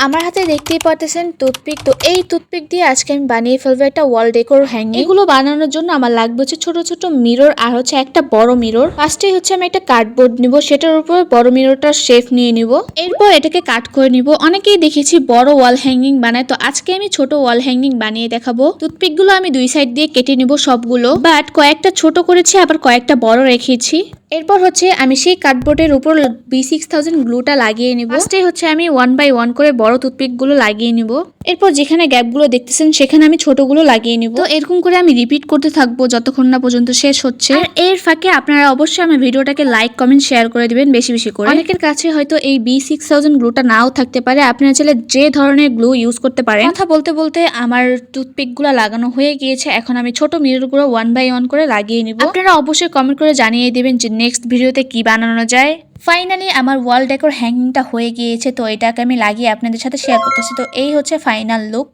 আমার হাতে দেখতেই পাচ্ছেন টুথপিক। তো এই টুথপিক দিয়ে আজকে আমি বানিয়ে ফেলবো একটা ওয়াল ডেকোর হ্যাঙ্গিং। এগুলো বানানোর জন্য আমার লাগবে হচ্ছে ছোট ছোট মিরর আর হচ্ছে একটা বড় মিরর। ফার্স্টে হচ্ছে আমি একটা কার্ডবোর্ড নিব, সেটার উপর বড় মিররটার শেপ নিয়ে নিব। এরপর এটাকে কাট করে নিব। অনেকেই দেখেছি বড় ওয়াল হ্যাঙ্গিং বানায়, তো আজকে আমি ছোট ওয়াল হ্যাঙ্গিং বানিয়ে দেখাবো। টুথপিক গুলো আমি দুই সাইড দিয়ে কেটে নিব সবগুলো, বাট কয়েকটা ছোট করেছি আবার কয়েকটা বড় রেখেছি। এরপর হচ্ছে আমি সেই কার্ডবোর্ডের উপর B6000 গ্লুটা লাগিয়ে নিব। ফার্স্টে হচ্ছে আমি 1 বাই 1 করে বড় টুথপিক গুলো লাগিয়ে নিব। এরপর যেখানে গ্যাপগুলো দেখতেছেন সেখানে আমি ছোটগুলো লাগিয়ে নিব। তো এরকম করে আমি রিপিট করতে থাকবো যতক্ষণ না পর্যন্ত শেষ হচ্ছে। আর এর ফাঁকে আপনারা অবশ্যই আমার ভিডিওটাকে লাইক কমেন্ট শেয়ার করে দিবেন বেশি বেশি করে। অনেকের কাছে হয়তো এই B6000 গ্লুটা নাও থাকতে পারে, আপনারা চাইলে যে ধরনের গ্লু ইউজ করতে পারেন। কথা বলতে বলতে আমার টুথপিক গুলো লাগানো হয়ে গিয়েছে। এখন আমি ছোট মিরর গুলো 1 বাই 1 করে লাগিয়ে নিব। আপনারা অবশ্যই কমেন্ট করে জানিয়ে দিবেন যে নেক্সট ভিডিওতে কি বানানো যায়। ফাইনালি আমার ওয়াল ডেকোর হ্যাঙ্গিংটা হয়ে গিয়েছে, তো এটাকে আমি লাগিয়ে আপনাদের সাথে শেয়ার করতেছি। তো এই হচ্ছে ফাইনাল লুক।